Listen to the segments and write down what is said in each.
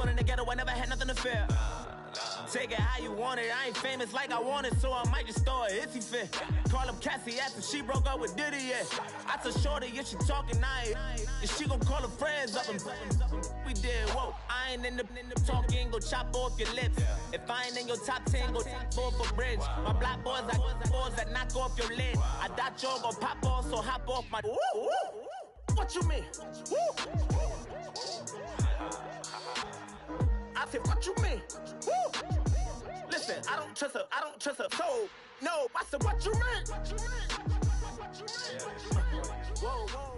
born in the ghetto, I never had nothing to fear. Take it how you want it, I ain't famous like I want it, so I might just throw a hissy fit. Call up Cassie after she broke up with Diddy, yeah. I told Shorty if she talking, I ain't. And she gon' call her friends up and we did, whoa. I ain't in the talking, go chop off your lips. If I ain't in your top 10, go top off a bridge. My black boys like boys that knock off your lid. I thought y'all gon' pop off, so hop off my. What you mean? I said, what you mean? Listen, I don't trust her. So, no, I said, what you mean? Whoa, whoa.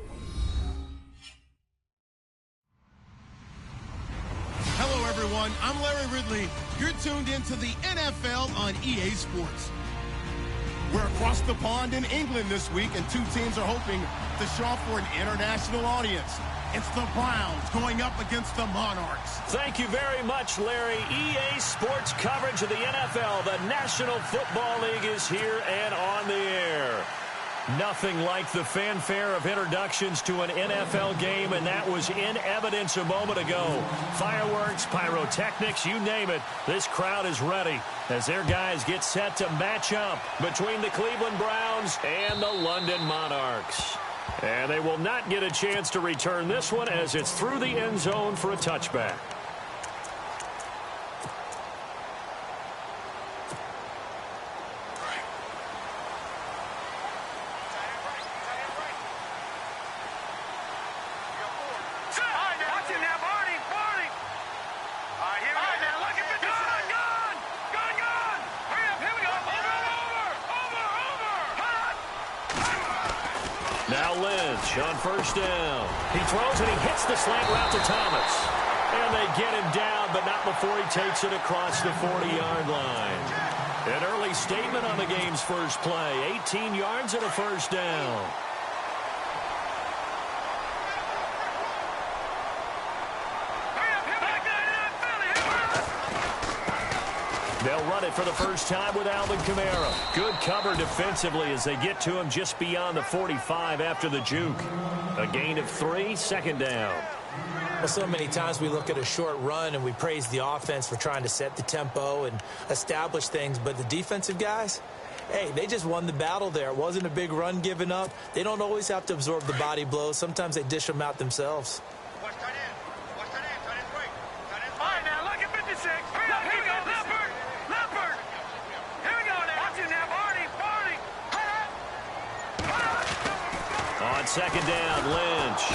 Hello, everyone. I'm Larry Ridley. You're tuned into the NFL on EA Sports. We're across the pond in England this week, and two teams are hoping to show off for an international audience. It's the Browns going up against the Monarchs. Thank you very much, Larry. EA Sports coverage of the NFL. The National Football League is here and on the air. Nothing like the fanfare of introductions to an NFL game, and that was in evidence a moment ago. Fireworks, pyrotechnics, you name it. This crowd is ready as their guys get set to match up between the Cleveland Browns and the London Monarchs. And they will not get a chance to return this one as it's through the end zone for a touchback. On first down. He throws and he hits the slant route to Thomas. And they get him down, but not before he takes it across the 40-yard line. An early statement on the game's first play. 18 yards and a first down. They'll run it for the first time with Alvin Kamara. Good cover defensively as they get to him just beyond the 45 after the juke. A gain of 3, second down. Well, so many times we look at a short run and we praise the offense for trying to set the tempo and establish things, but the defensive guys, hey, they just won the battle there. It wasn't a big run given up. They don't always have to absorb the body blows. Sometimes they dish them out themselves. Second down, Lynch.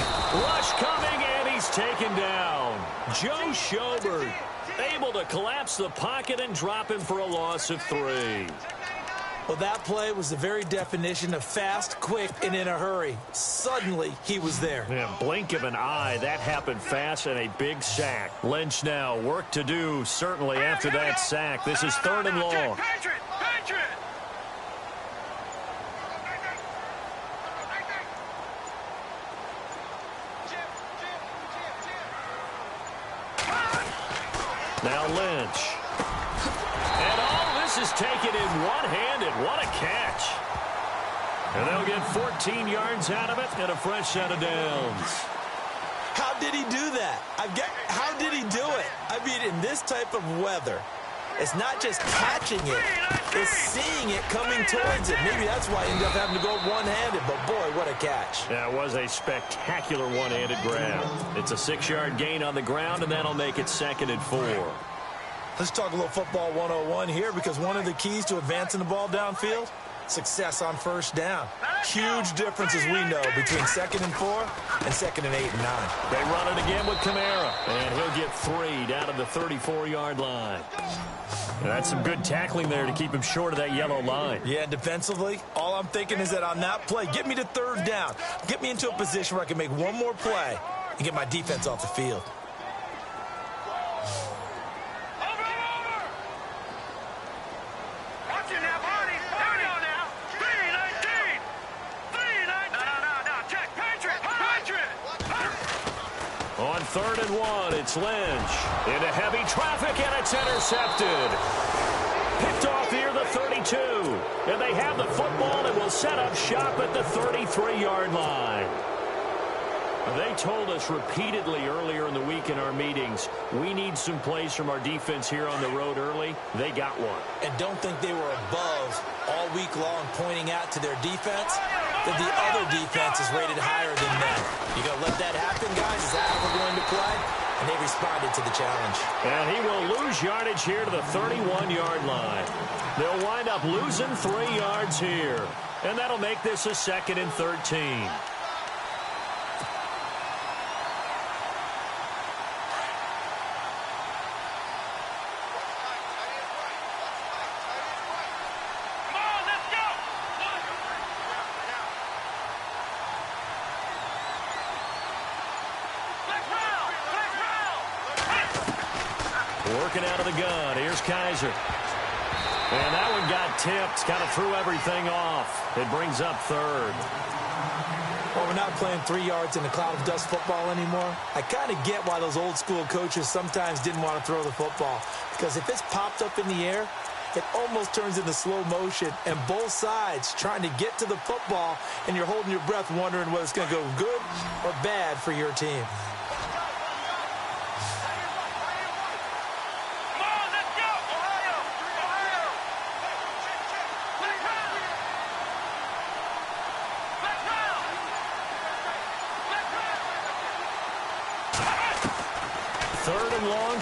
Rush coming, and he's taken down. Joe Schobert able to collapse the pocket and drop him for a loss of 3. Well, that play was the very definition of fast, quick, and in a hurry. Suddenly, he was there. Yeah, blink of an eye. That happened fast and a big sack. Lynch now, work to do, certainly after that sack. This is 3rd and long. Now Lynch. And all this is taken in one-handed. What a catch. And they'll get 14 yards out of it and a fresh set of downs. How did he do that? How did he do it? I mean, in this type of weather, it's not just catching it. It's seeing it coming towards it. Maybe that's why he ended up having to go one-handed. But, boy, what a catch. That was a spectacular one-handed grab. It's a 6-yard gain on the ground, and that'll make it 2nd and 4. Let's talk a little football 101 here, because one of the keys to advancing the ball downfield, success on first down. Huge difference, as we know, between 2nd and 4 and 2nd and 8 and 9. They run it again with Kamara, and he'll get 3 down to the 34-yard line. And that's some good tackling there to keep him short of that yellow line. Yeah, defensively, all I'm thinking is that on that play, get me to 3rd down. Get me into a position where I can make one more play and get my defense off the field. On 3rd and 1, it's Lynch. Into heavy traffic, and it's intercepted. Picked off near the 32. And they have the football and will set up shop at the 33-yard line. They told us repeatedly earlier in the week in our meetings, we need some plays from our defense here on the road early. They got one. And don't think they were above all week long pointing out to their defense that the other defense is rated higher than them. You going to let that happen, guys? Is that how we're going to play? And they responded to the challenge. And he will lose yardage here to the 31-yard line. They'll wind up losing 3 yards here. And that'll make this a 2nd and 13. Working out of the gun. Here's Kaiser. And that one got tipped. Kind of threw everything off. It brings up 3rd. Well, we're not playing 3 yards in a cloud of dust football anymore. I kind of get why those old school coaches sometimes didn't want to throw the football. Because if it's popped up in the air, it almost turns into slow motion. And both sides trying to get to the football, and you're holding your breath wondering whether it's going to go good or bad for your team.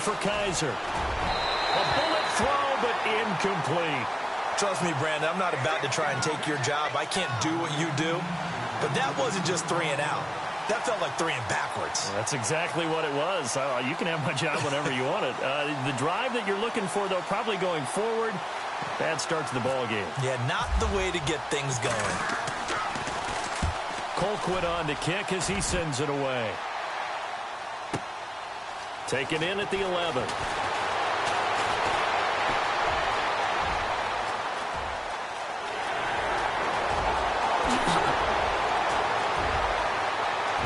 For Kaiser. A bullet throw, but incomplete. Trust me, Brandon, I'm not about to try and take your job. I can't do what you do. But that wasn't just 3 and out. That felt like 3 and backwards. That's exactly what it was. You can have my job whenever you want it. The drive that you're looking for, though, probably going forward. Bad start to the ball game. Yeah, not the way to get things going. Colquitt on to kick as he sends it away. Taken in at the 11.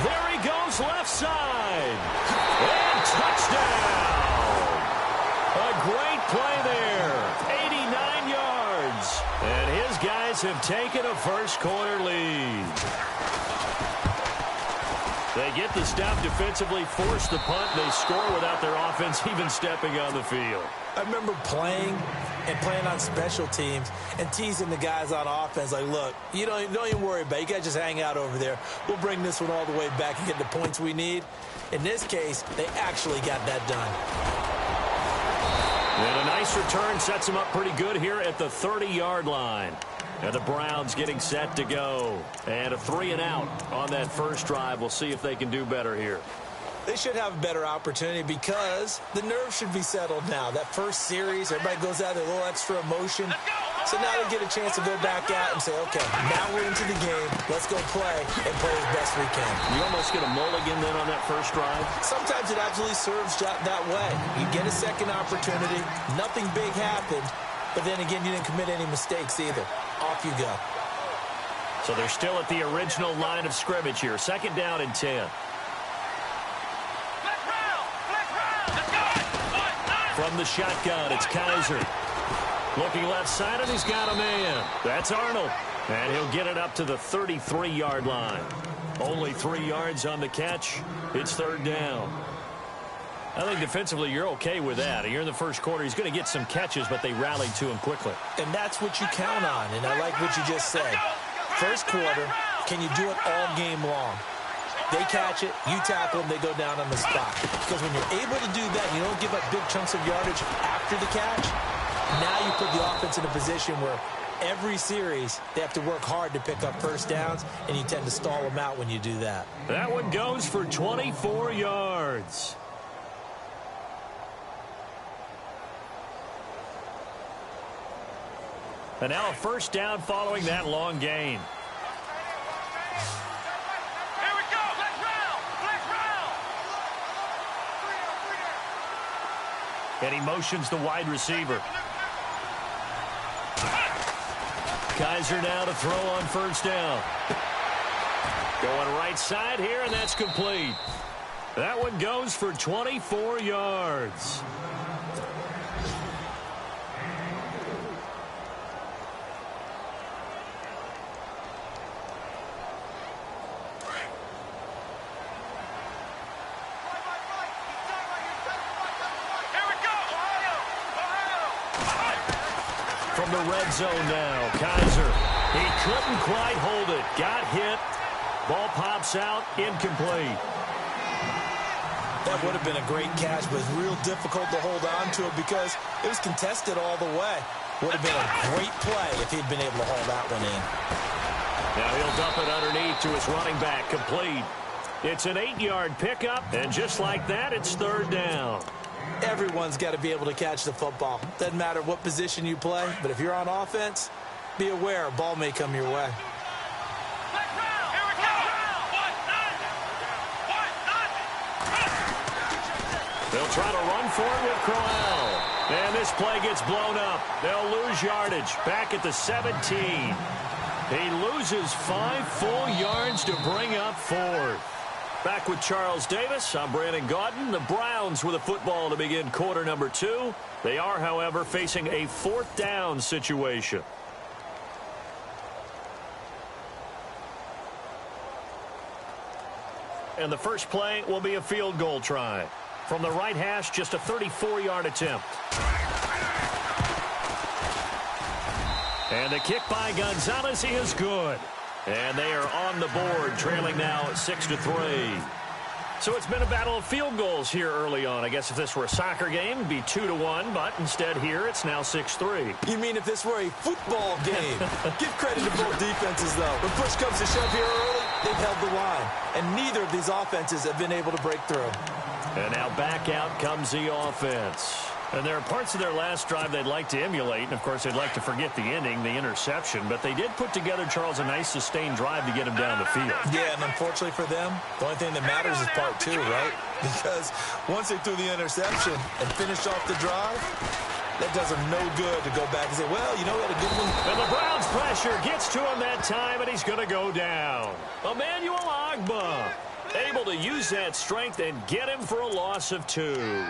There he goes, left side. And touchdown. A great play there. 89 yards. And his guys have taken a first-quarter lead. They get the stop defensively, force the punt, they score without their offense even stepping on the field. I remember playing on special teams and teasing the guys on offense like, look, you don't even worry about it. You guys just hang out over there. We'll bring this one all the way back and get the points we need. In this case, they actually got that done. And a nice return sets them up pretty good here at the 30-yard line. And the Browns getting set to go. And a 3 and out on that first drive. We'll see if they can do better here. They should have a better opportunity because the nerves should be settled now. That first series, everybody goes out with a little extra emotion. So now they get a chance to go back out and say, okay, now we're into the game. Let's go play and play as best we can. You almost get a mulligan then on that first drive? Sometimes it absolutely serves that way. You get a second opportunity. Nothing big happened. But then again, you didn't commit any mistakes either. Off you go. So they're still at the original line of scrimmage here. 2nd down and 10. From the shotgun, it's Kaiser. Looking left side, and he's got a man. That's Arnold. And he'll get it up to the 33-yard line. Only 3 yards on the catch. It's 3rd down. I think defensively you're okay with that. You're in the first quarter. He's going to get some catches, but they rallied to him quickly. And that's what you count on, and I like what you just said. First quarter, can you do it all game long? They catch it, you tackle them, they go down on the spot. Because when you're able to do that, you don't give up big chunks of yardage after the catch, now you put the offense in a position where every series they have to work hard to pick up first downs, and you tend to stall them out when you do that. That one goes for 24 yards. And now a first down following that long gain. Here we go. Flex round. And he motions the wide receiver. Kaiser now to throw on first down. Going right side here, and that's complete. That one goes for 24 yards. From the red zone now, Kaiser. He couldn't quite hold it. Got hit. Ball pops out, incomplete. That would have been a great catch, but it's real difficult to hold on to it because it was contested all the way. Would have been a great play if he'd been able to haul that one in. Now he'll dump it underneath to his running back, complete. It's an 8-yard pickup, and just like that, it's third down. Everyone's got to be able to catch the football. Doesn't matter what position you play, but if you're on offense, be aware a ball may come your way. They'll try to run for it with Crowell. And this play gets blown up. They'll lose yardage back at the 17. He loses 5 full yards to bring up fourth. Back with Charles Davis, I'm Brandon Gaudin. The Browns with a football to begin quarter number 2. They are, however, facing a fourth down situation. And the first play will be a field goal try. From the right hash, just a 34-yard attempt. And the kick by Gonzalez is good. And they are on the board, trailing now 6-3. So it's been a battle of field goals here early on. I guess if this were a soccer game, it'd be 2-1, but instead here it's now 6-3. You mean if this were a football game? Give credit to both defenses, though. When push comes to shove here early, they've held the line. And neither of these offenses have been able to break through. And now back out comes the offense. And there are parts of their last drive they'd like to emulate. And, of course, they'd like to forget the ending, the interception. But they did put together, Charles, a nice sustained drive to get him down the field. Yeah, and unfortunately for them, the only thing that matters is part 2, right? Because once they threw the interception and finished off the drive, that does them no good to go back and say, well, you know, we had a good one. And the Browns' pressure gets to him that time, and he's going to go down. Emmanuel Ogbah able to use that strength and get him for a loss of 2.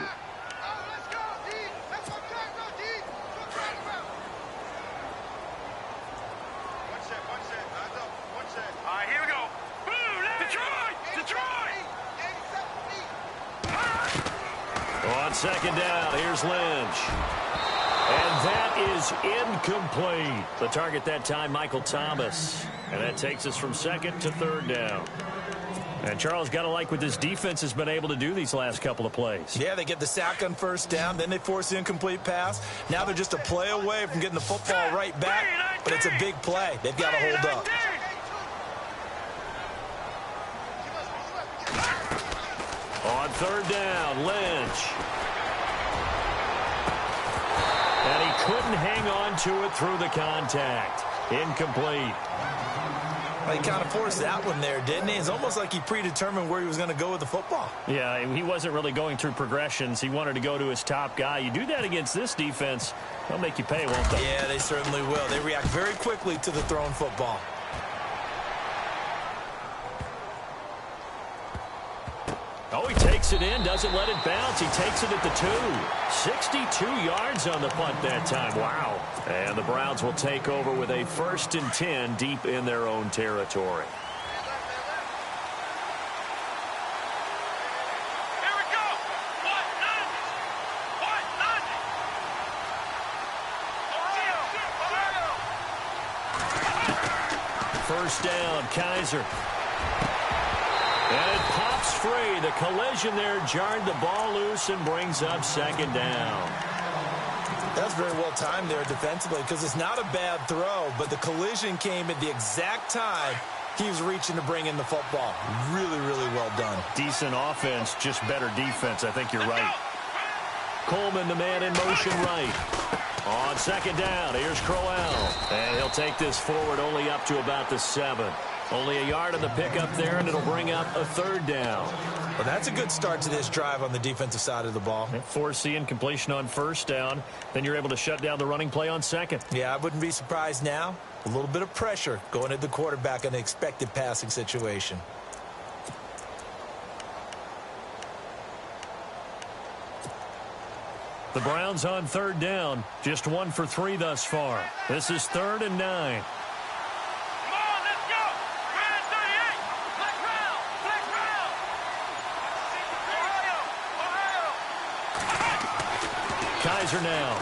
On second down, here's Lynch. And that is incomplete. The target that time, Michael Thomas. And that takes us from second to third down. And Charles, got to like what this defense has been able to do these last couple of plays. Yeah, they get the sack on first down, then they force the incomplete pass. Now they're just a play away from getting the football right back, but it's a big play. They've got to hold up. On third down, Lynch. And he couldn't hang on to it through the contact. Incomplete. Well, he kind of forced that one there, didn't he? It's almost like he predetermined where he was going to go with the football. Yeah, he wasn't really going through progressions. He wanted to go to his top guy. You do that against this defense, they'll make you pay, won't they? Yeah, they certainly will. They react very quickly to the thrown football. Oh, he takes it in, doesn't let it bounce. He takes it at the 2. 62 yards on the punt that time. Wow. And the Browns will take over with a 1st and 10 deep in their own territory. Here we go. First down, Kaiser. And it pops free. The collision there jarred the ball loose and brings up second down. That's very well timed there defensively because it's not a bad throw, but the collision came at the exact time he was reaching to bring in the football. Really, really well done. Decent offense, just better defense. I think you're right. Coleman, the man in motion right. On second down, here's Crowell. And he'll take this forward only up to about the 7. Only a yard on the pickup there, and it'll bring up a third down. Well, that's a good start to this drive on the defensive side of the ball. Force the incompletion on first down. Then you're able to shut down the running play on second. Yeah, I wouldn't be surprised now. A little bit of pressure going at the quarterback in an expected passing situation. The Browns on third down. Just 1 for 3 thus far. This is 3rd and 9. Kaiser now.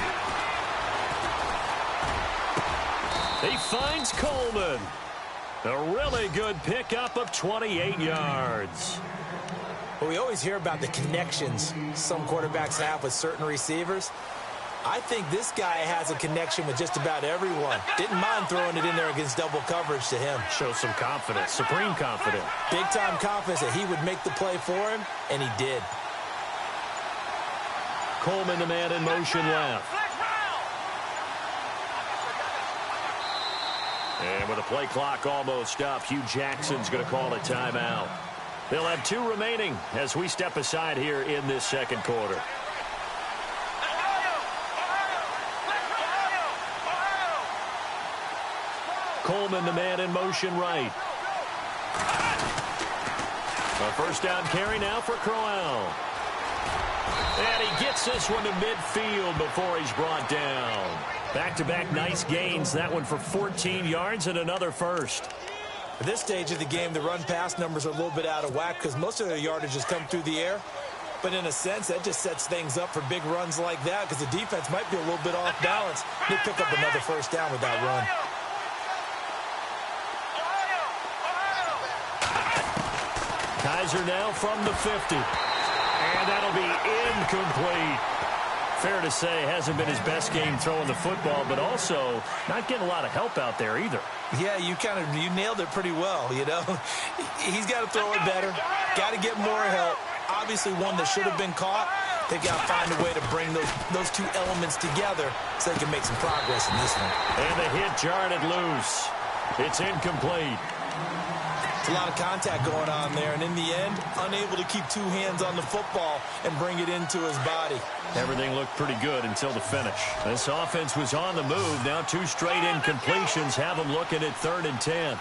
He finds Coleman. A really good pickup of 28 yards. Well, we always hear about the connections some quarterbacks have with certain receivers. I think this guy has a connection with just about everyone. Didn't mind throwing it in there against double coverage to him. Shows some confidence, supreme confidence. Big-time confidence that he would make the play for him, and he did. Coleman, the man in motion left. And with the play clock almost up, Hugh Jackson's going to call a timeout. They'll have 2 remaining as we step aside here in this second quarter. Coleman, the man in motion right. A first down carry now for Crowell. And he gets this one to midfield before he's brought down. Back-to-back nice gains. That one for 14 yards and another first. At this stage of the game, the run-pass numbers are a little bit out of whack because most of their yardage has come through the air. But in a sense, that just sets things up for big runs like that because the defense might be a little bit off balance. They pick up another first down with that run. Kaiser now from the 50. And that'll be incomplete. Fair to say, hasn't been his best game throwing the football, but also not getting a lot of help out there either. Yeah, you nailed it pretty well, you know. He's got to throw it better. Got to get more help. Obviously one that should have been caught. They've got to find a way to bring those 2 elements together so they can make some progress in this one. And the hit jarred it loose. It's incomplete. It's a lot of contact going on there, and in the end, unable to keep 2 hands on the football and bring it into his body. Everything looked pretty good until the finish. This offense was on the move. Now 2 straight incompletions have them looking at 3rd and 10.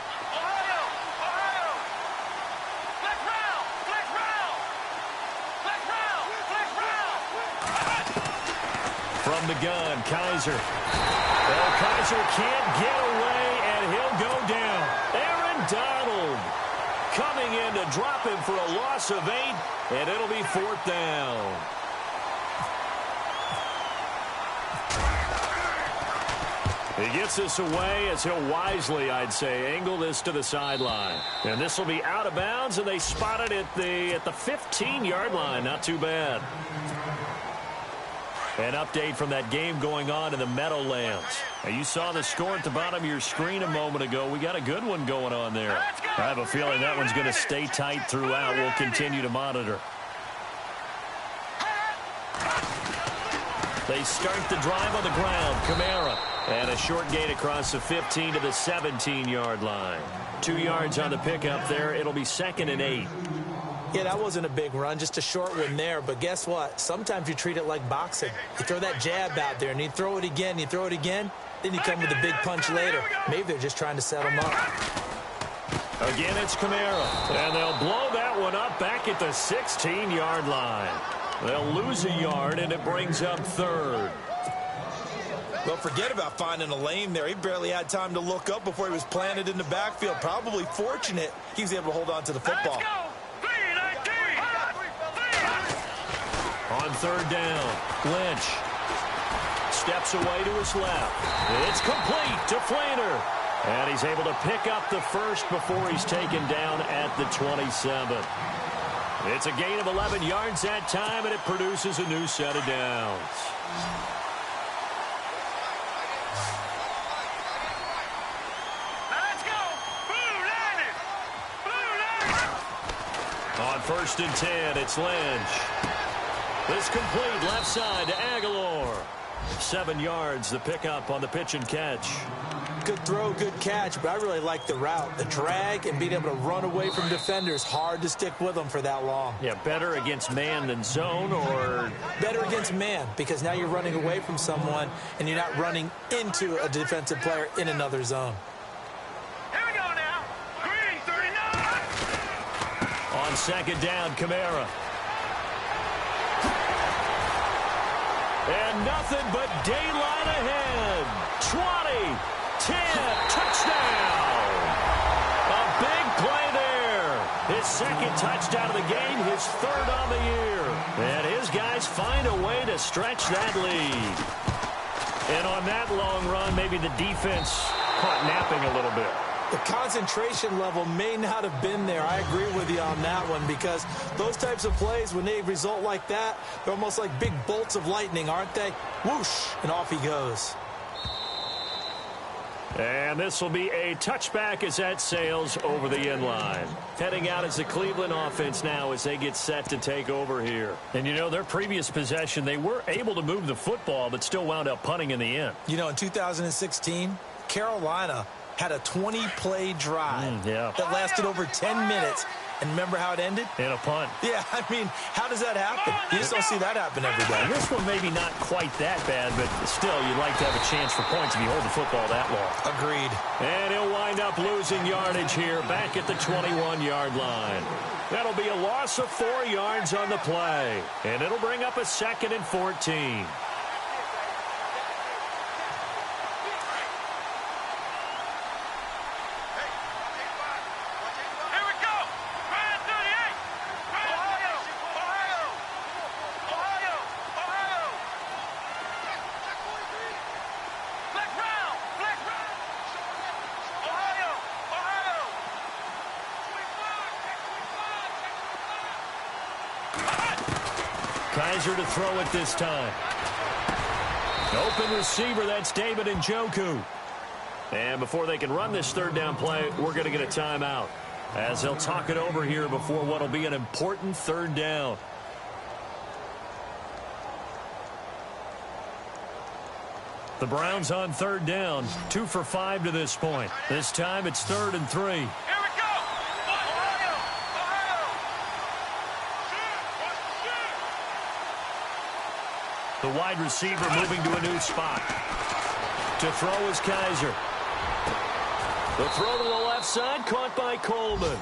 From the gun, Kaiser. Well, Kaiser can't get away, and he'll go down. Aaron Donald coming in to drop him for a loss of 8, and it'll be 4th down. He gets this away as he'll wisely, I'd say, angle this to the sideline. And this will be out of bounds, and they spot it at the 15-yard line. Not too bad. An update from that game going on in the Meadowlands. Now, you saw the score at the bottom of your screen a moment ago. We got a good one going on there. I have a feeling that one's going to stay tight throughout. We'll continue to monitor. They start the drive on the ground. Kamara. And a short gain across the 15 to the 17-yard line. 2 yards on the pickup there. It'll be 2nd and 8. Yeah, that wasn't a big run, just a short one there. But guess what? Sometimes you treat it like boxing. You throw that jab out there, and you throw it again, you throw it again, then you come with a big punch later. Maybe they're just trying to set him up. Again, it's Kamara. And they'll blow that one up back at the 16-yard line. They'll lose a yard, and it brings up 3rd. Well, forget about finding a lane there. He barely had time to look up before he was planted in the backfield. Probably fortunate he was able to hold on to the football. On 3rd down, Lynch steps away to his left. It's complete to Flainer. And he's able to pick up the first before he's taken down at the 27. It's a gain of 11 yards that time, and it produces a new set of downs. On 1st and 10, it's Lynch. This complete left side to Aguilar. 7 yards, the pickup on the pitch and catch. Good throw, good catch, but I really like the route. The drag and being able to run away from defenders. Hard to stick with them for that long. Yeah, better against man than zone, or? Better against man, because now you're running away from someone and you're not running into a defensive player in another zone. Here we go now. Green 39. On 2nd down, Kamara. And nothing but daylight ahead. 20, 10, touchdown. A big play there. His 2nd touchdown of the game, his 3rd on the year. And his guys find a way to stretch that lead. And on that long run, maybe the defense caught napping a little bit. The concentration level may not have been there. I agree with you on that one, because those types of plays, when they result like that, they're almost like big bolts of lightning, aren't they? Whoosh, and off he goes. And this will be a touchback as that sails over the end line. Heading out is the Cleveland offense now as they get set to take over here. And, you know, their previous possession, they were able to move the football but still wound up punting in the end. You know, in 2016, Carolina had a 20-play drive that lasted over 10 minutes. And remember how it ended? In a punt. Yeah, I mean, how does that happen? You just don't see that happen every day. And this one maybe not quite that bad, but still, you'd like to have a chance for points if you hold the football that long. Agreed. And he'll wind up losing yardage here back at the 21-yard line. That'll be a loss of 4 yards on the play. And it'll bring up a 2nd and 14. Kaiser to throw it this time. Open receiver, that's David Njoku. And before they can run this 3rd down play, we're going to get a timeout, as they'll talk it over here before what will be an important 3rd down. The Browns on 3rd down, 2 for 5 to this point. This time it's 3rd and 3. The wide receiver moving to a new spot. To throw is Kaiser. The throw to the left side, caught by Coleman.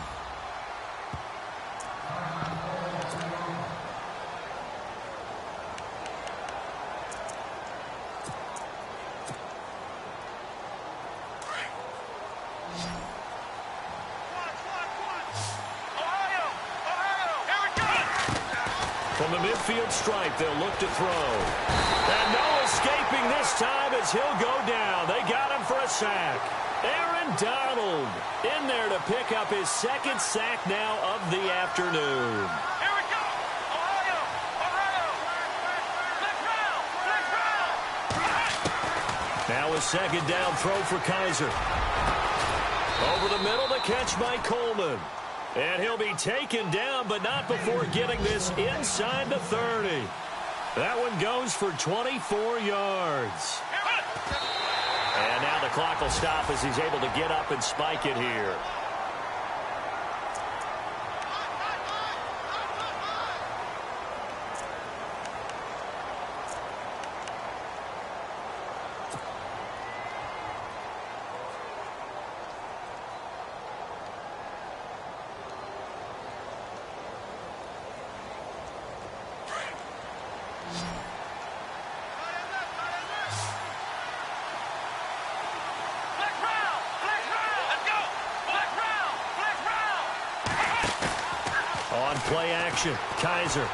From the midfield stripe, they'll look to throw. And no escaping this time as he'll go down. They got him for a sack. Aaron Donald in there to pick up his 2nd sack now of the afternoon. Here we go! Ohio! Ohio! Flex round! Now a 2nd down throw for Kaiser. Over the middle, the catch by Coleman. And he'll be taken down, but not before getting this inside the 30. That one goes for 24 yards. And now the clock will stop as he's able to get up and spike it here. On play action, Kaiser.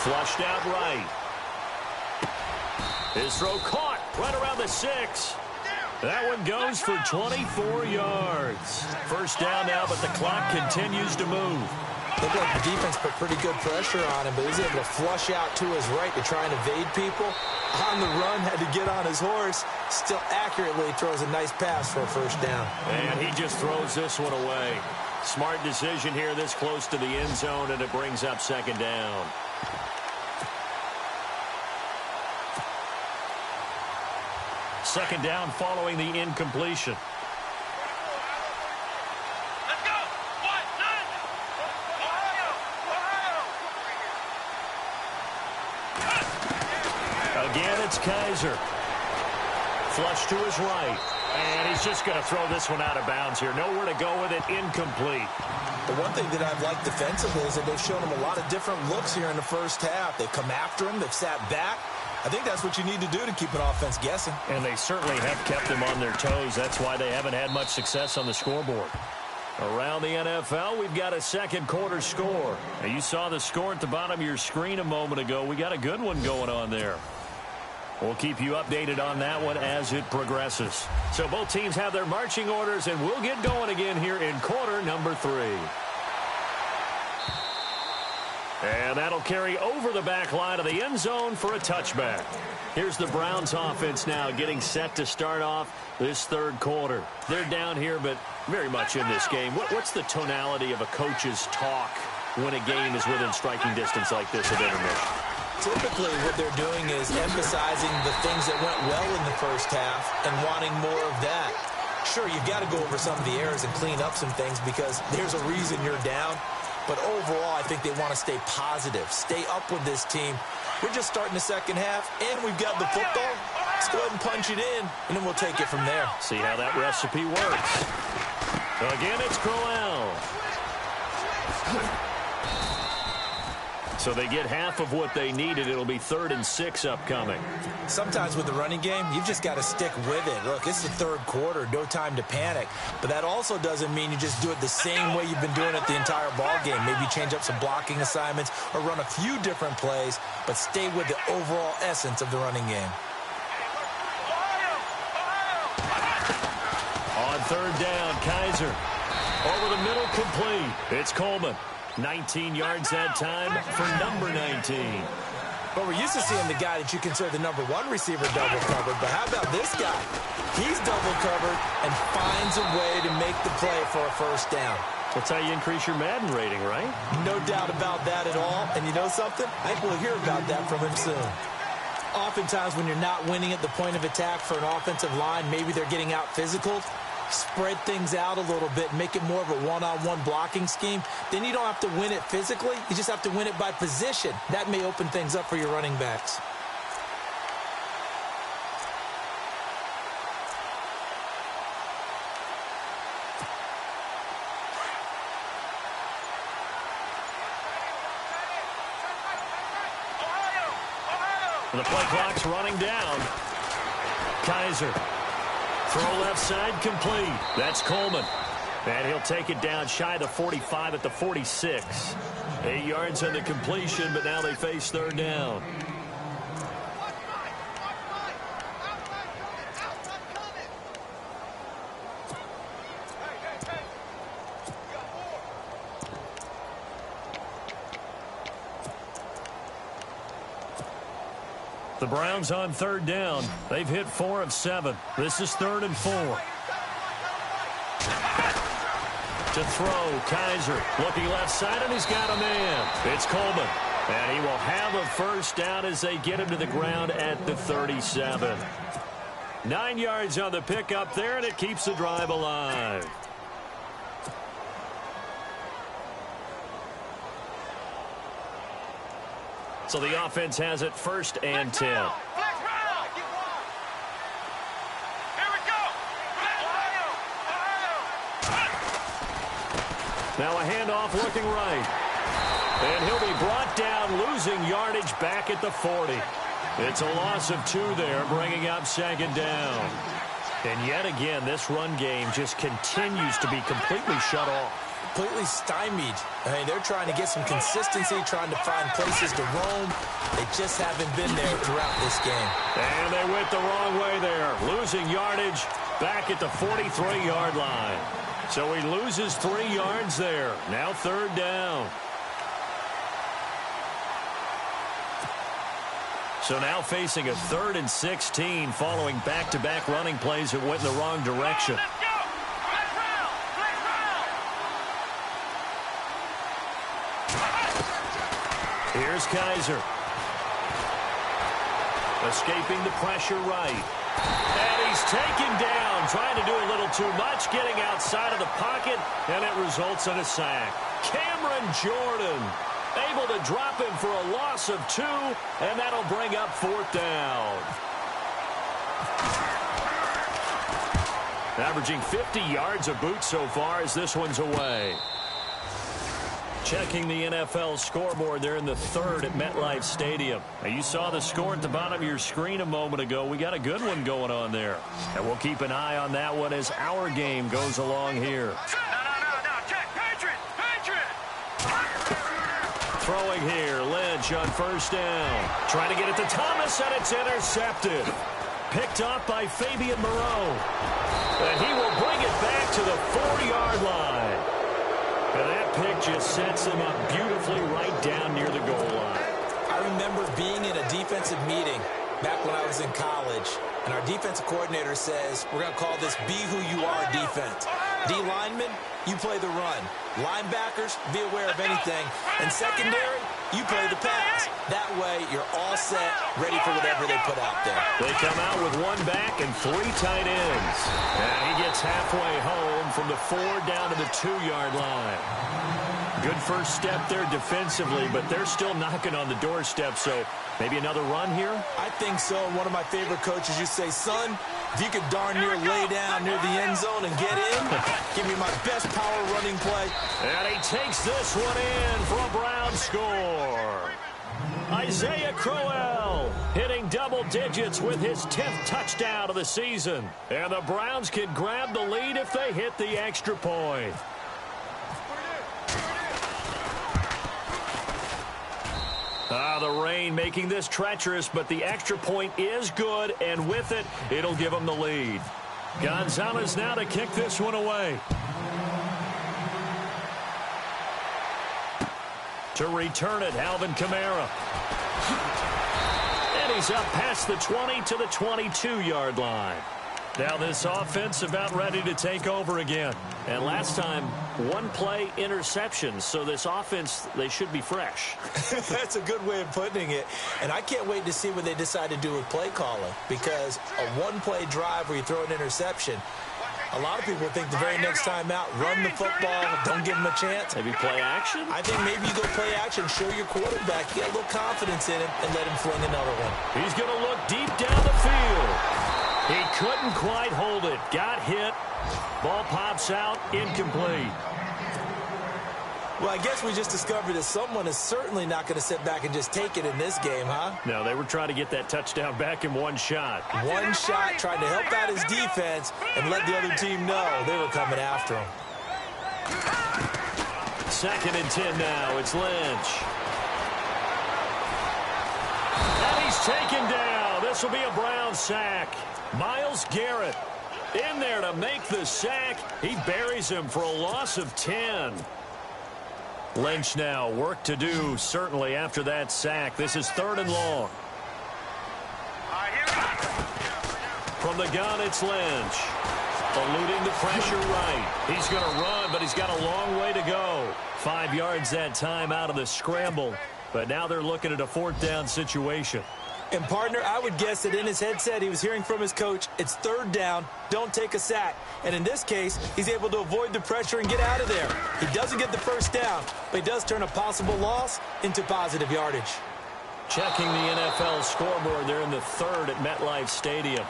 Flushed out right. His throw caught right around the 6. That one goes for 24 yards. 1st down now, but the clock continues to move. Looked like the defense put pretty good pressure on him, but he's able to flush out to his right to try and evade people. On the run, had to get on his horse. Still accurately throws a nice pass for a 1st down. And he just throws this one away. Smart decision here this close to the end zone, and it brings up 2nd down. Second down following the incompletion. Let's go! What? None! Ohio! Ohio! Again, it's Kaiser. Flush to his right. And he's just going to throw this one out of bounds here. Nowhere to go with it. Incomplete. The one thing that I've liked defensively is that they've shown him a lot of different looks here in the 1st half. They've come after him. They've sat back. I think that's what you need to do to keep an offense guessing. And they certainly have kept them on their toes. That's why they haven't had much success on the scoreboard. Around the NFL, we've got a 2nd quarter score. Now, you saw the score at the bottom of your screen a moment ago. We got a good one going on there. We'll keep you updated on that one as it progresses. So both teams have their marching orders, and we'll get going again here in quarter number 3. And that'll carry over the back line of the end zone for a touchback. Here's the Browns offense now getting set to start off this third quarter. They're down here, but very much in this game. What's the tonality of a coach's talk when a game is within striking distance like this at intermission? Typically, what they're doing is emphasizing the things that went well in the first half and wanting more of that. Sure, you've got to go over some of the errors and clean up some things because there's a reason you're down. But overall, I think they want to stay positive, stay up with this team. We're just starting the second half, and we've got the football. Let's go ahead and punch it in, and then we'll take it from there. See how that recipe works. Again, it's Crowell. So they get half of what they needed. It'll be 3rd and 6 upcoming. Sometimes with the running game, you've just got to stick with it. Look, it's the third quarter, no time to panic. But that also doesn't mean you just do it the same way you've been doing it the entire ball game. Maybe change up some blocking assignments or run a few different plays, but stay with the overall essence of the running game. On 3rd down, Kaiser. Over the middle, complete. It's Coleman. 19 yards that time for number 19. But we're used to seeing the guy that you consider the number 1 receiver double covered. But how about this guy? He's double covered and finds a way to make the play for a first down. That's how you increase your Madden rating, right? No doubt about that at all. And you know something? I think we'll hear about that from him soon. Oftentimes when you're not winning at the point of attack for an offensive line, maybe they're getting out physical. Spread things out a little bit, make it more of a one-on-one blocking scheme. Then you don't have to win it physically. You just have to win it by position. That may open things up for your running backs. The play clock's running down. Kaiser. Throw left side, complete. That's Coleman. And he'll take it down shy of the 45 at the 46. 8 yards on the completion, but now they face 3rd down. The Browns on 3rd down. They've hit 4 of 7. This is 3rd and 4. To throw, Kaiser looking left side, and he's got a man. It's Coleman. And he will have a first down as they get him to the ground at the 37. 9 yards on the pickup there, and it keeps the drive alive. So the offense has it 1st and 10. Now a handoff looking right. And he'll be brought down, losing yardage back at the 40. It's a loss of 2 there, bringing up 2nd down. And yet again, this run game just continues to be completely shut off. Completely stymied. I mean, they're trying to get some consistency, trying to find places to roam. They just haven't been there throughout this game. And they went the wrong way there, losing yardage back at the 43-yard line. So he loses 3 yards there. Now 3rd down. So now facing a 3rd and 16 following back-to-back running plays that went in the wrong direction. Here's Kaiser. Escaping the pressure right. And he's taken down, trying to do a little too much, getting outside of the pocket, and it results in a sack. Cameron Jordan able to drop him for a loss of 2, and that'll bring up 4th down. Averaging 50 yards a boot so far as this one's away. Checking the NFL scoreboard there in the 3rd at MetLife Stadium. Now, you saw the score at the bottom of your screen a moment ago. We got a good one going on there. And we'll keep an eye on that one as our game goes along here. No, check, Patriot! throwing here. Lynch on first down. Trying to get it to Thomas, and it's intercepted. Picked off by Fabian Moreau. And he will bring it back to the 4-yard line. And that pick just sets him up beautifully right down near the goal line. I remember being in a defensive meeting back when I was in college, and our defensive coordinator says, we're going to call this Be Who You Are defense. D linemen, you play the run. Linebackers, be aware of anything. And secondary, you play the pass. That way, you're all set, ready for whatever they put out there. They come out with 1 back and 3 tight ends. And he gets halfway home from the 4 down to the 2-yard line. Good first step there defensively, but they're still knocking on the doorstep, so maybe another run here? I think so. One of my favorite coaches used to say, son, if you could darn near lay down near the end zone and get in, give me my best power running play. And he takes this one in for a Brown score. Isaiah Crowell hitting double digits with his 10th touchdown of the season. And the Browns can grab the lead if they hit the extra point. The rain making this treacherous, but the extra point is good, and with it, it'll give them the lead. Gonzalez now to kick this one away. To return it, Alvin Kamara. And he's up past the 20 to the 22-yard line. Now this offense about ready to take over again. And last time, 1-play interception. So this offense, they should be fresh. That's a good way of putting it. And I can't wait to see what they decide to do with play calling. Because a 1-play drive where you throw an interception, a lot of people think the very next time out, run the football, don't give them a chance. Maybe play action? I think maybe you go play action, show your quarterback, you get a little confidence in him, and let him fling another one. He's going to look deep down the field. He couldn't quite hold it. Got hit. Ball pops out. Incomplete. Well, I guess we just discovered that someone is certainly not going to sit back and just take it in this game, huh? No, they were trying to get that touchdown back in one shot. One shot, trying to help out his defense and let the other team know they were coming after him. 2nd and 10 now. It's Lynch. And he's taken down. This will be a Brown sack. Myles Garrett in there to make the sack. He buries him for a loss of 10. Lynch now, work to do, certainly, after that sack. This is 3rd and long. From the gun, it's Lynch. Eluding the pressure right. He's going to run, but he's got a long way to go. 5 yards that time out of the scramble. But now they're looking at a 4th down situation. And, partner, I would guess that in his headset he was hearing from his coach, it's 3rd down, don't take a sack. And in this case, he's able to avoid the pressure and get out of there. He doesn't get the 1st down, but he does turn a possible loss into positive yardage. Checking the NFL scoreboard there in the 3rd at MetLife Stadium.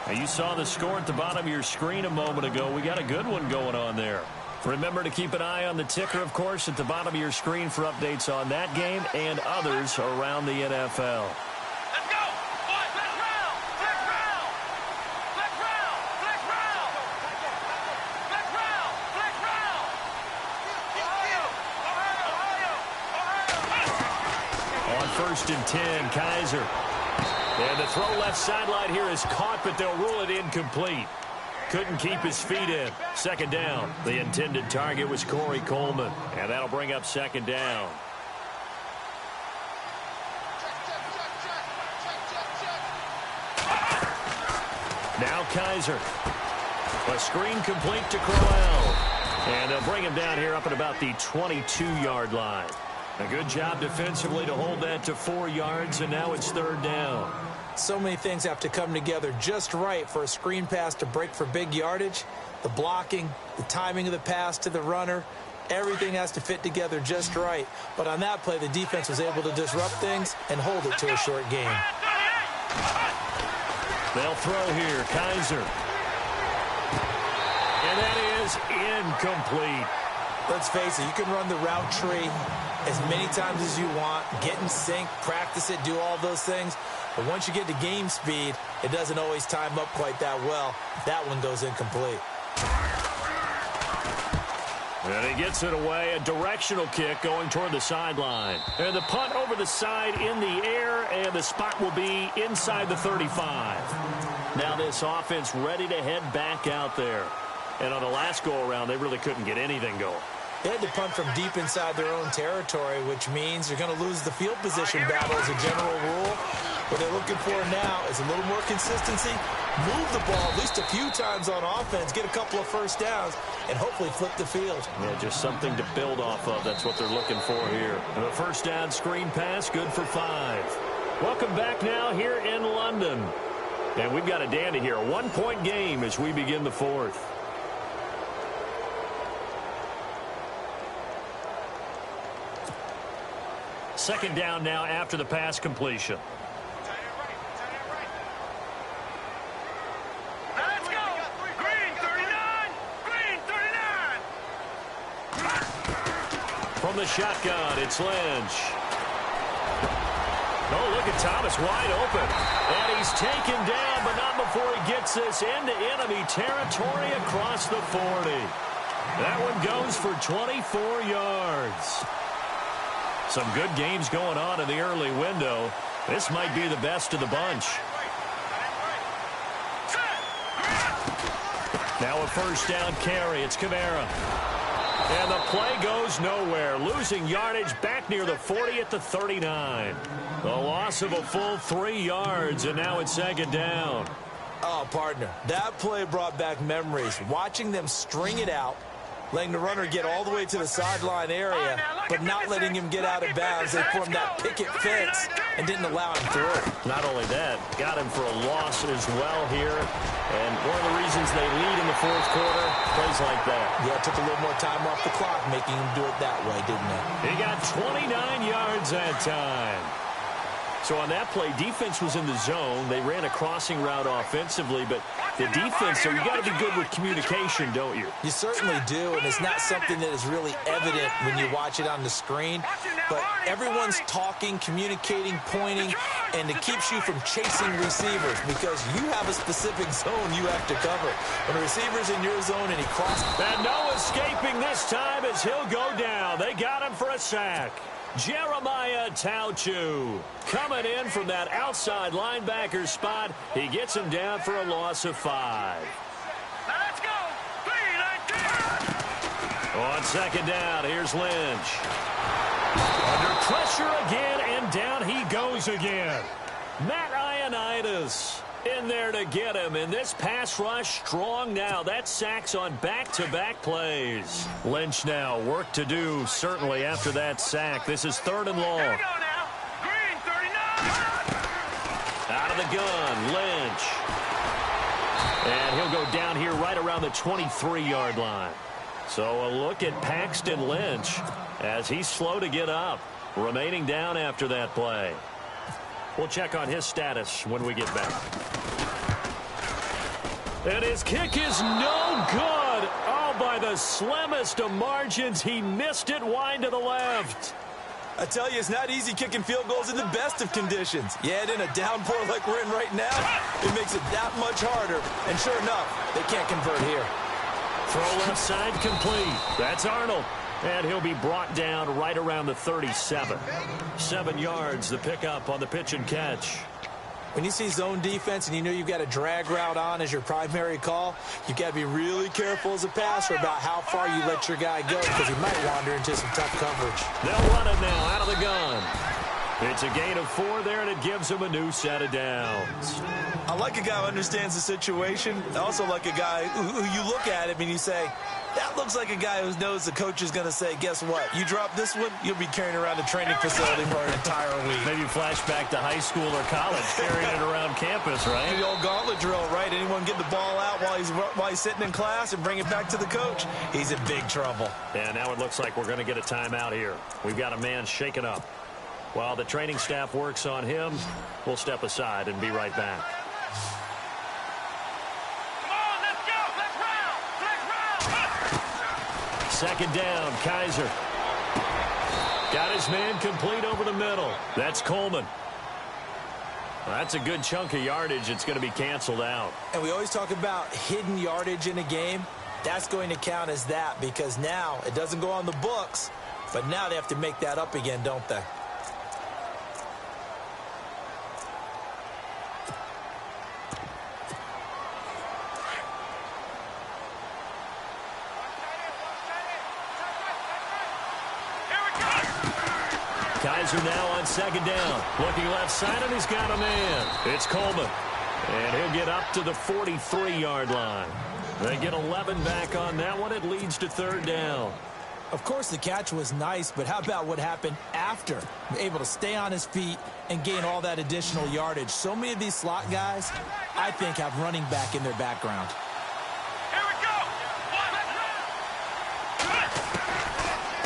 Now, you saw the score at the bottom of your screen a moment ago. We got a good one going on there. Remember to keep an eye on the ticker, of course, at the bottom of your screen for updates on that game and others around the NFL. First and 10, Kaiser. And the throw left sideline here is caught, but they'll rule it incomplete. Couldn't keep his feet in. 2nd down. The intended target was Corey Coleman. And that'll bring up 2nd down. Now Kaiser. A screen complete to Crowell. And they'll bring him down here up at about the 22-yard line. A good job defensively to hold that to 4 yards, and now it's 3rd down. So many things have to come together just right for a screen pass to break for big yardage. The blocking, the timing of the pass to the runner, everything has to fit together just right. But on that play, the defense was able to disrupt things and hold it to a short game. They'll throw here, Kaiser. And that is incomplete. Let's face it, you can run the route tree as many times as you want, get in sync, practice it, do all those things. But once you get to game speed, it doesn't always time up quite that well. That one goes incomplete. And he gets it away, a directional kick going toward the sideline. And the punt over the side in the air, and the spot will be inside the 35. Now this offense ready to head back out there. And on the last go-around, they really couldn't get anything going. They had to punt from deep inside their own territory, which means you're going to lose the field position battle as a general rule. What they're looking for now is a little more consistency, move the ball at least a few times on offense, get a couple of first downs, and hopefully flip the field. Yeah, just something to build off of. That's what they're looking for here. And a first down screen pass, good for 5. Welcome back now here in London. And we've got a dandy here, a 1-point game as we begin the 4th. Second down now after the pass completion. Now let's go. Green 39. Green 39. From the shotgun, it's Lynch. Oh, look at Thomas wide open. And he's taken down, but not before he gets this into enemy territory across the 40. That one goes for 24 yards. Some good games going on in the early window. This might be the best of the bunch. Now a first down carry. It's Kamara. And the play goes nowhere. Losing yardage back near the 40 at the 39. The loss of a full 3 yards, and now it's second down. Oh, partner, that play brought back memories. Watching them string it out, letting the runner get all the way to the sideline area, but not letting him get out of bounds. They formed that picket fence and didn't allow him through. Not only that, got him for a loss as well here. And one of the reasons they lead in the 4th quarter, plays like that. Yeah, it took a little more time off the clock, making him do it that way, didn't it? He got 29 yards that time. So on that play, defense was in the zone. They ran a crossing route offensively, but the defense, so you got to be good with communication, don't you? You certainly do, and it's not something that is really evident when you watch it on the screen. But everyone's talking, communicating, pointing, and it keeps you from chasing receivers because you have a specific zone you have to cover. When a receiver's in your zone and he crosses. And no escaping this time as he'll go down. They got him for a sack. Jeremiah Tauchu coming in from that outside linebacker spot. He gets him down for a loss of 5. Now let's go. 3-19. On second down, here's Lynch. Under pressure again, and down he goes again. Matt Ioannidis in there to get him, and this pass rush strong now. That sacks on back-to-back plays. Lynch now, work to do, certainly after that sack. This is 3rd and long. Here we go now. Green 39. Out of the gun, Lynch. And he'll go down here right around the 23-yard line. So a look at Paxton Lynch as he's slow to get up, remaining down after that play. We'll check on his status when we get back. And his kick is no good. Oh, by the slimmest of margins, he missed it wide to the left. I tell you, it's not easy kicking field goals in the best of conditions. Yet in a downpour like we're in right now, it makes it that much harder. And sure enough, they can't convert here. Throw left side complete. That's Arnold. And he'll be brought down right around the 37. 7 yards, the pickup on the pitch and catch. When you see zone defense and you know you've got a drag route on as your primary call, you've got to be really careful as a passer about how far you let your guy go because he might wander into some tough coverage. They'll run it now out of the gun. It's a gain of 4 there, and it gives him a new set of downs. I like a guy who understands the situation. I also like a guy who you look at him and you say, that looks like a guy who knows the coach is going to say, guess what? You drop this one, you'll be carrying around a training facility for an entire week. Maybe flashback to high school or college, carrying it around campus, right? The old gauntlet drill, right? Anyone get the ball out while he's sitting in class and bring it back to the coach? He's in big trouble. And now it looks like we're going to get a timeout here. We've got a man shaken up. While the training staff works on him, we'll step aside and be right back. Second down, Kaiser. Got his man complete over the middle. That's Coleman. Well, that's a good chunk of yardage. It's going to be canceled out. And we always talk about hidden yardage in a game. that's going to count as that because now it doesn't go on the books, but now they have to make that up again, don't they? Kaiser now on second down. Looking left side, and he's got a man. It's Coleman. And he'll get up to the 43-yard line. They get 11 back on that one. It leads to third down. Of course, the catch was nice, but how about what happened after? Able to stay on his feet and gain all that additional yardage. So many of these slot guys, I think, have running back in their background. Here we go.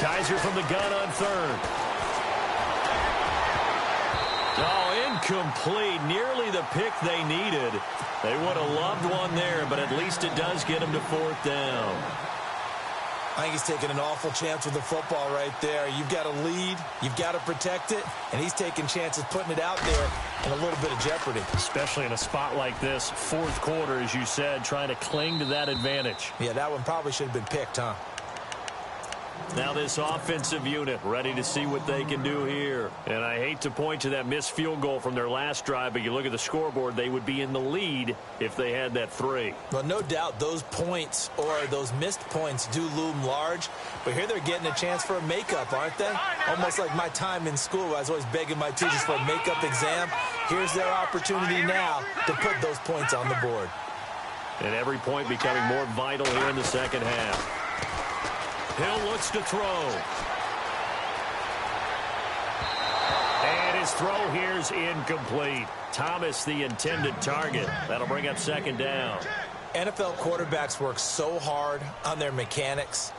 Kaiser from the gun on third. Oh, incomplete. Nearly the pick they needed. They would have loved one there, but at least it does get them to fourth down. I think he's taking an awful chance with the football right there. You've got to lead, you've got to protect it, and he's taking chances putting it out there in a little bit of jeopardy. Especially in a spot like this, fourth quarter, as you said, trying to cling to that advantage. Yeah, that one probably should have been picked, huh? Now this offensive unit ready to see what they can do here. And I hate to point to that missed field goal from their last drive, but you look at the scoreboard, they would be in the lead if they had that 3. Well, no doubt those points or those missed points do loom large, but here they're getting a chance for a makeup, aren't they? Almost like my time in school. I was always begging my teachers for a makeup exam. Here's their opportunity now to put those points on the board. And every point becoming more vital here in the second half. Hill looks to throw. And his throw here's incomplete. Thomas, the intended target. That'll bring up second down. NFL quarterbacks work so hard on their mechanics,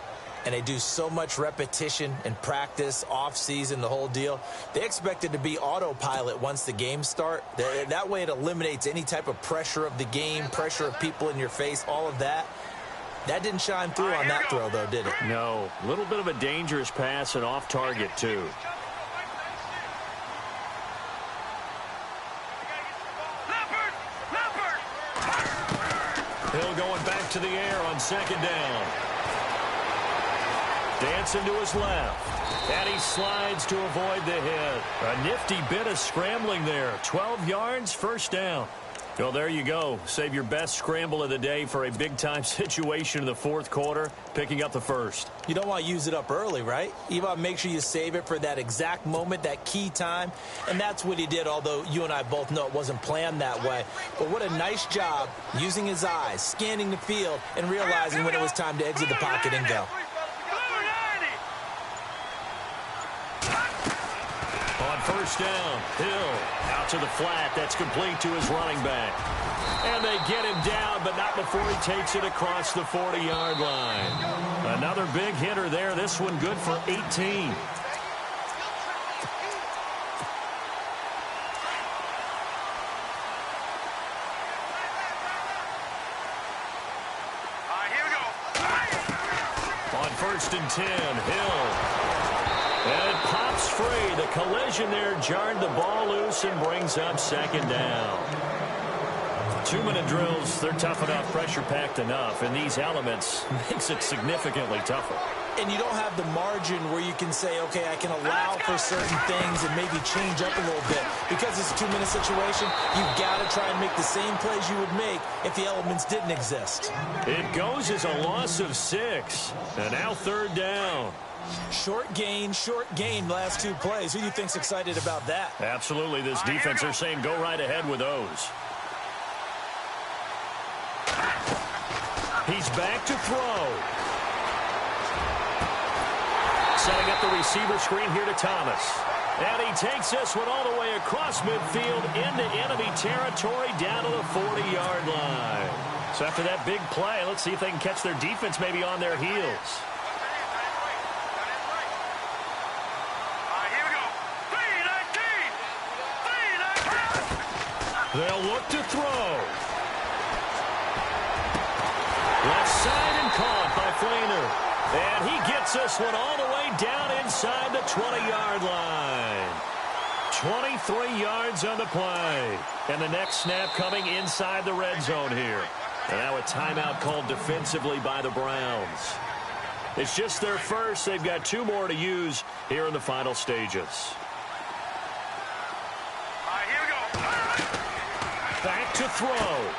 and they do so much repetition and practice, off-season, the whole deal. They expect it to be autopilot once the games start. That way it eliminates any type of pressure of the game, pressure of people in your face, all of that. That didn't shine through on that throw, though, did it? No. A little bit of a dangerous pass and off target, too. Hill going back to the air on second down. Dancing to his left. And he slides to avoid the hit. A nifty bit of scrambling there. 12 yards, first down. Well, there you go. Save your best scramble of the day for a big-time situation in the fourth quarter, picking up the first. You don't want to use it up early, right? You want to make sure you save it for that exact moment, that key time. And that's what he did, although you and I both know it wasn't planned that way. But what a nice job using his eyes, scanning the field, and realizing when it was time to exit the pocket and go. First down, Hill out to the flat. That's complete to his running back. And they get him down, but not before he takes it across the 40-yard line. Another big hitter there. This one good for 18. Here we go. On first and 10, Hill. And it pops free. The collision there jarred the ball loose and brings up second down. 2-minute drills, they're tough enough, pressure-packed enough, and these elements makes it significantly tougher. And you don't have the margin where you can say, okay, I can allow for certain things and maybe change up a little bit. Because it's a 2-minute situation, you've got to try and make the same plays you would make if the elements didn't exist. It goes as a loss of 6. And now third down. Short gain, last 2 plays. Who do you think's excited about that? Absolutely. This defense, they're saying go right ahead with those. He's back to throw. Setting up the receiver screen here to Thomas. And he takes this one all the way across midfield into enemy territory down to the 40-yard line. So after that big play, let's see if they can catch their defense maybe on their heels. They'll look to throw. Left side and caught by Flainer. And he gets this one all the way down inside the 20-yard line. 23 yards on the play. And the next snap coming inside the red zone here. And now a timeout called defensively by the Browns. It's just their first. They've got 2 more to use here in the final stages. All right, here we go. Back to throw.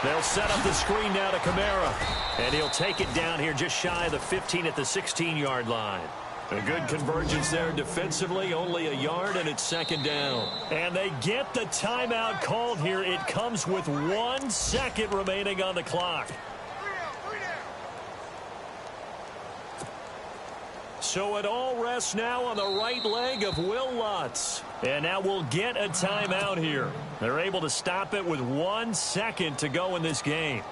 They'll set up the screen now to Kamara. And he'll take it down here just shy of the 15 at the 16-yard line. A good convergence there defensively, only a yard, and it's second down. And they get the timeout called here. It comes with 1 second remaining on the clock. So it all rests now on the right leg of Will Lutz. And now we'll get a timeout here. They're able to stop it with 1 second to go in this game.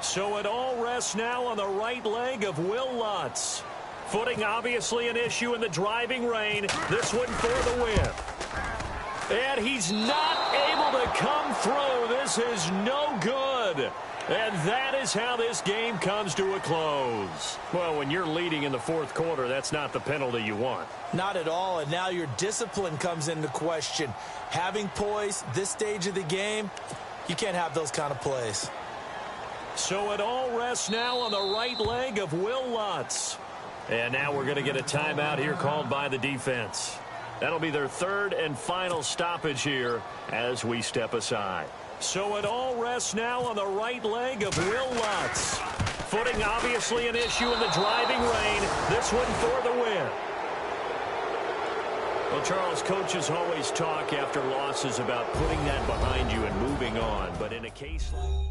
So it all rests now on the right leg of Will Lutz. Footing obviously an issue in the driving rain. This one for the win. And he's not able to come through. This is no good. And that is how this game comes to a close. Well, when you're leading in the 4th quarter, that's not the penalty you want. Not at all, and now your discipline comes into question. Having poise this stage of the game, you can't have those kind of plays. So it all rests now on the right leg of Will Lutz. And now we're going to get a timeout here called by the defense. That'll be their 3rd and final stoppage here as we step aside. So it all rests now on the right leg of Will Lutz. Footing obviously an issue in the driving rain. This one for the win. Well, Charles, coaches always talk after losses about putting that behind you and moving on. But in a case like...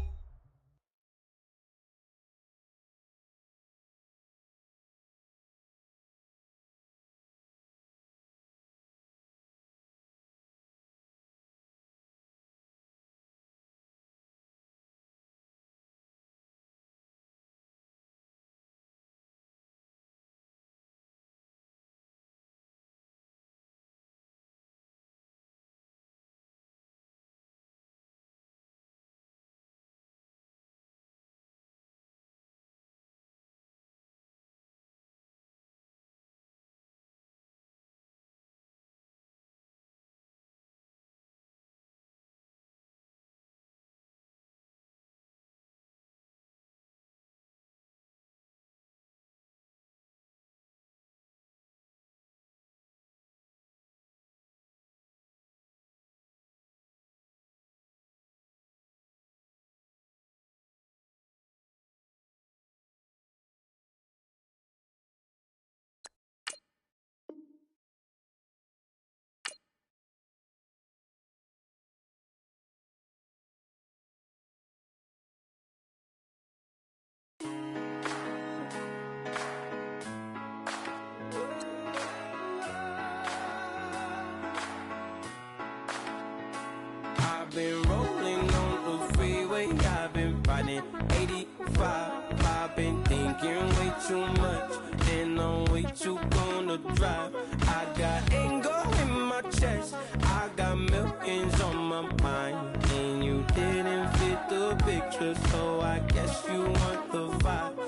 I've been rolling on the freeway, I've been riding 85. I've been thinking way too much, and I'm way too gonna drive. I got anger in my chest, I got millions on my mind, and you didn't fit the picture, so I guess you want the vibe.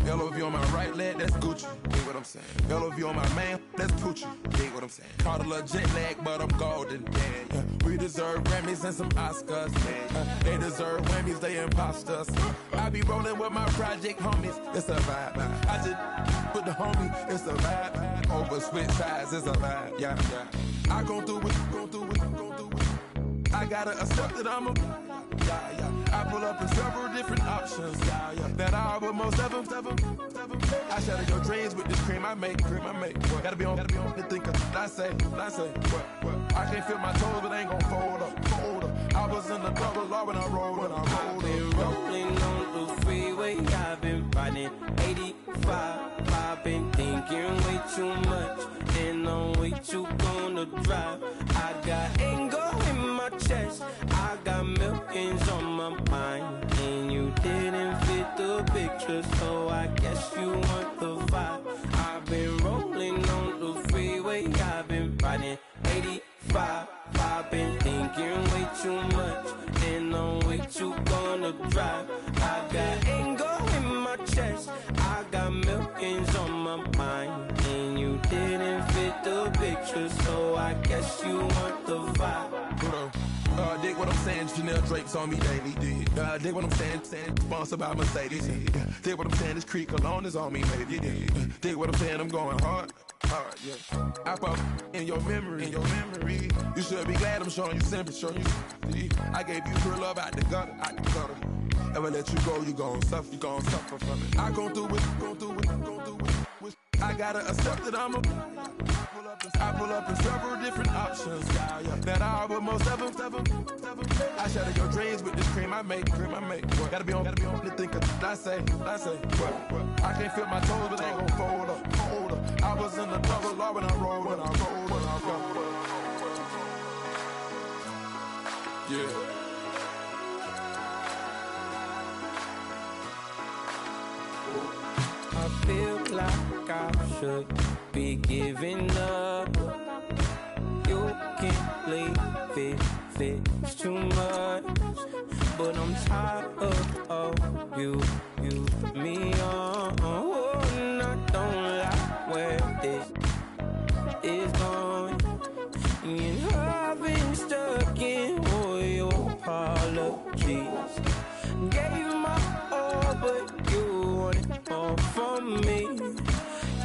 Yellow if you on my right leg, that's Gucci. Dig what I'm saying. Yellow if you on my man, that's Poochie. Dig what I'm saying. Caught a little jet lag, but I'm golden. Yeah. We deserve Grammys and some Oscars. They deserve Whammies, they imposters. I be rolling with my project homies. It's a vibe. I just put the homie. It's a vibe. Over switch sides, it's a vibe. Yeah. I gon' do it, gon' do it, gon' do it. I gotta accept that I'm a. Yeah. I pull up in several different options. That I would most ever. I shatter your dreams with this cream I make. Gotta be on the thinker. I say. What? I can't feel my toes, but ain't gon' fold up. I was in the double law when I rolled. I've been rolling on the freeway, I've been riding 85. I've been thinking way too much, and I'm way too gonna drive. I got anger in my chest, I got millions on my mind, and you didn't fit the picture, so I guess you want the vibe. I've been rolling on the freeway, I've been riding 85. I've been thinking way too much, and I'm way too gonna drive. I got anger in my chest, I got millions on my mind, and you didn't fit the picture, so I guess you want the vibe. Dig what I'm saying? Chanel drapes on me daily. Dig what I'm saying? Sponsored by Mercedes. Dig what I'm saying? This Creek cologne is on me, maybe. Dig what I'm saying? I'm going hard. Yeah. I pop in your memory. You should be glad I'm showing you sympathy. I gave you real love out the gutter. Ever let you go, you gon' suffer from it. I gon' do it. I gotta accept that I pull up in several different options. That I will most ever. I shatter your dreams with this cream I make. Gotta be on the thinker. I say. What? I can't feel my toes, but they gon' fold up. I was in the double law when I rolled. Yeah. I feel like I should be giving up. You can't leave it's too much. But I'm tired of you, me on. And I don't like where this is going. And I've been stuck in all your apologies. Gave my all, but you want it all from me.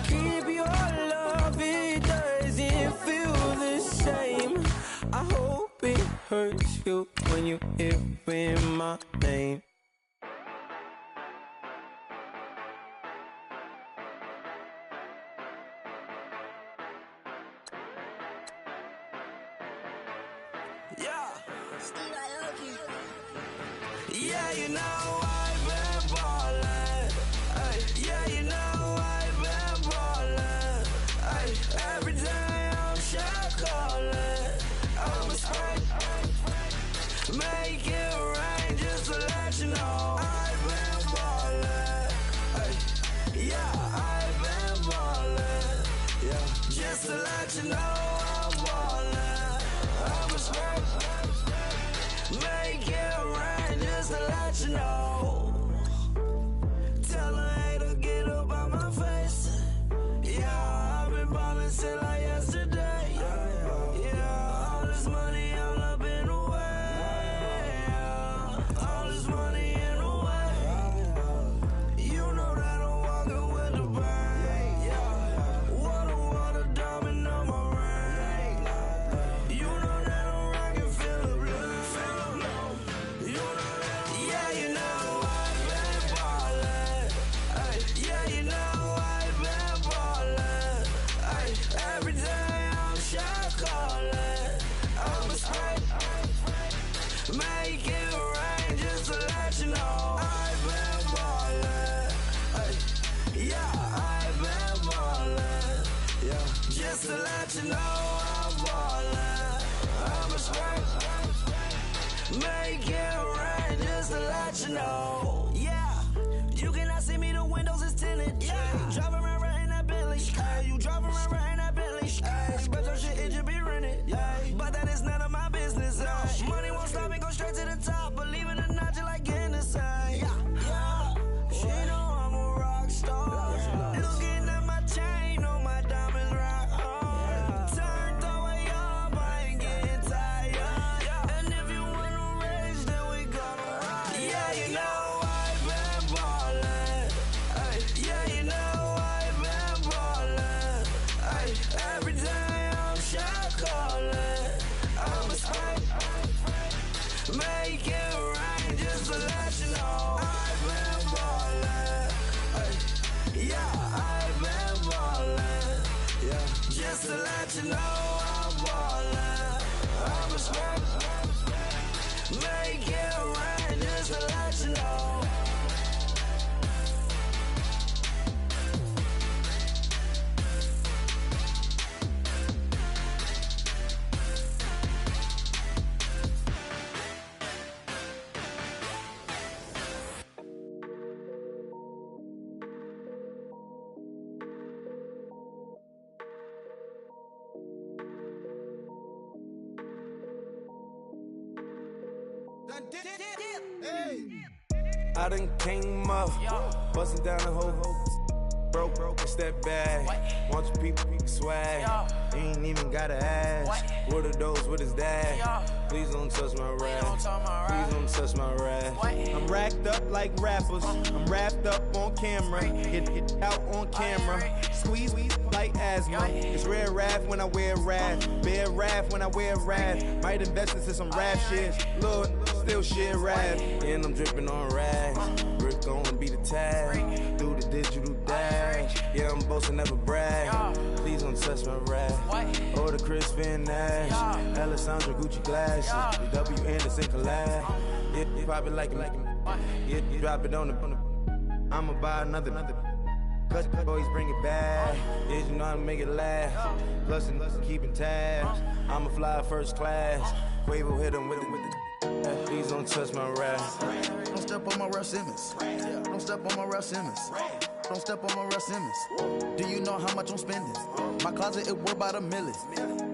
Keep your love, it doesn't feel the same. I hope it hurts you when you hear my name. Yeah, you know I've been ballin'. Yeah, you know I've been ballin'. Every day I'm shot callin'. I'm a spray. Make it rain just to let you know I've been ballin'. Yeah, I've been ballin'. Yeah, just to let you know I'm ballin'. I'm a spray. Make it rain just to let you know. Tell a hater get up out my face. Yeah, I've been ballin' since like yesterday. Yeah, all this money all up in the way. All this money in the way. You know that I'm walking with the bang. Water, diamond on my ring. You know that I'm rockin', feel the blue. You know that, yeah, you know I've been ballin'. Yeah, you know I've been ballin'. Every day I'm shot callin'. I'm a spray. Make it rain just to let you know I've been ballin'. Yeah, I've been ballin'. Yeah, just to let you know I'm ballin'. I'm a spray. Make it rain just to let you know. Yeah, you cannot see me, the windows is tinted. Yeah, drive around right in that Bentley. You drive around right in that Bentley. But your shit, it should be rented. But that is none of my business. Money won't stop me, go straight to the top. Believe it or not, you like getting the same. Yeah, she know I'm a rock star. Looking at my chain, on my diamonds rock hard. Turned the way up, I ain't getting tired. And if you wanna race, then we gonna ride. Yeah, you know I've been ballin'. Yeah, you know I've been ballin'. Every day I'm shot callin'. I'm a spray. Make it rain just to let you know I've been ballin'. Yeah, I've been ballin'. Yeah, just to let you know I'm ballin'. I'm a spray. Make it rain just to let you know. I done came up, bustin' down the whole. Broke, step back. Want your people swag. You ain't even gotta ask. What are those with his dad? Please don't touch my rap. Please don't touch my rap. I'm racked up like rappers. I'm wrapped up on camera. Get out on camera. Squeeze like asthma. It's rare wrath when I wear wrath. Bare wrath when I wear wrath. Might invest into some rap shit. Lord, still shit rap. And I'm dripping on rags. Rick gonna be the tag. Do the digital dash. Yeah, I'm boasting, never brag. Please don't touch my rap. Or the Chris Van Nash. Alessandra Gucci glasses. The W Anderson collab. Yeah, you pop it like it. Yeah, you drop it on the. I'ma buy another. Cause boys bring it back. Yeah, you know how to make it last. Plus and keeping tabs. I'ma fly first class. Quavo hit him with it. Please don't touch my rap. Don't step on my Ralph Simmons. Don't step on my Ralph Simmons. Don't step on my Ralph Simmons. Do you know how much I'm spending? My closet, it worth about $1 million.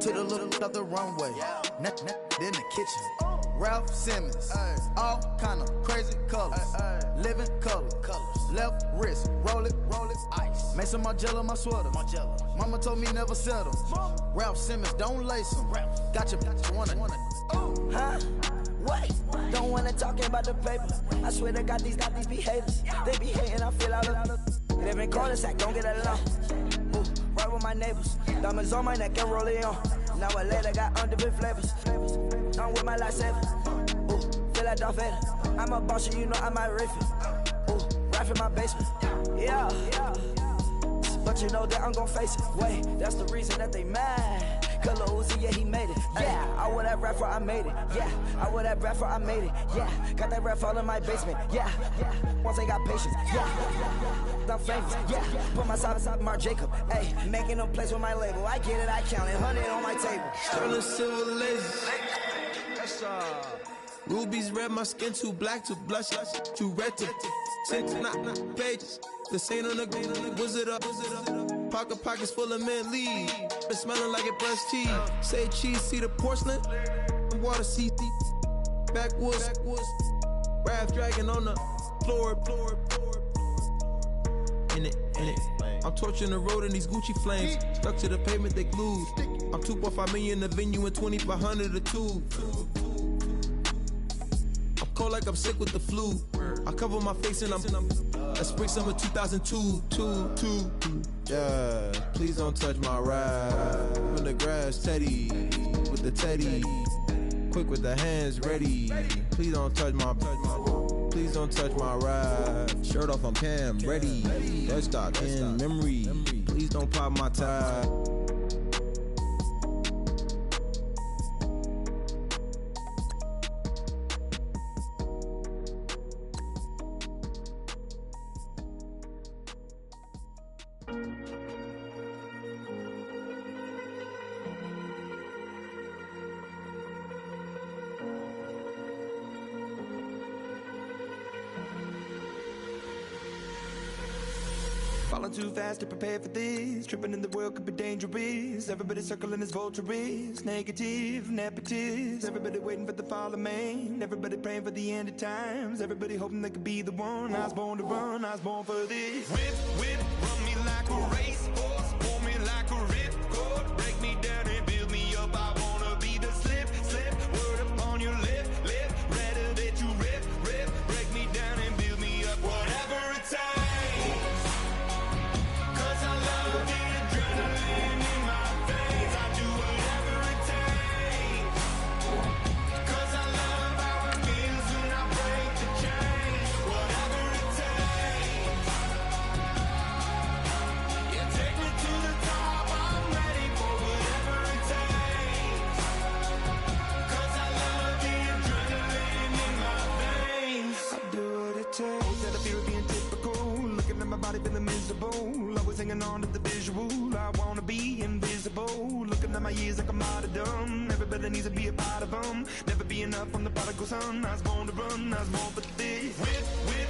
To the little out the runway. In the kitchen. Ralph Simmons. All kind of crazy colors. Living color. Left wrist. Roll it. Ice. Make some Margiela my sweater. Mama told me never settle. Ralph Simmons, don't lace him. Got your wanna. Huh? What? Don't wanna talk about the paper. I swear to God, these be haters. They be hating, I feel out of. Live in cul-de-sac, don't get along. Ooh, right with my neighbors. Diamonds on my neck and roll it on. Now I later got underbit flavors. I'm with my lifesaver. Ooh, feel like Darth Vader. I'm a boss, you know I might riff it. Ooh, right in my basement. Yeah. But you know that I'm gon' face it. Wait, that's the reason that they mad. Cause Lil Uzi, yeah, he made it. Yeah, I would have rap for I made it. Yeah, I would have rap for I made it. Yeah, got that rap all in my basement. Yeah, once I got patience. Yeah, I'm famous. Yeah, put myself inside Mark Jacob. Hey, making them plays with my label. I get it, I count it. 100 on my table. Sterling silver laser. Rubies red, my skin too black to blush. Too red to six, not pages. The saint on the wizard up. Pockets full of mint leaves. It's smelling like it brushed teeth. Say cheese, see the porcelain. Water, see backwoods. Raft dragging on the floor. In it. I'm torching the road in these Gucci flames. Stuck to the pavement, they glued. I'm 2.5 million in the venue and 2,500 a tube. I'm cold like I'm sick with the flu. I cover my face and I'm spring summer 2002. Yeah, please don't touch my ride. In the grass, Teddy, with the Teddy. Quick with the hands ready. Please don't touch my ride. Shirt off, I'm Cam, ready. Desktop in memory. Please don't pop my tie. Falling too fast to prepare for this. Tripping in the world could be dangerous. Everybody circling as vultures. Negative, nepotist. Everybody waiting for the fall of man. Everybody praying for the end of times. Everybody hoping they could be the one. I was born to run, I was born for this. Whip, run me like a racehorse. Pull me like a ripcord. Break me down and build me up. I wanna be the slip. Word upon your lip. Rather that you rip. Break me down and build me up. Whatever it takes. Feeling miserable, always hanging on to the visual. I wanna be invisible. Looking at my years like I'm martyrdom. Everybody needs to be a part of them. Never be enough from the prodigal son. I was born to run, I was born for this. Whip.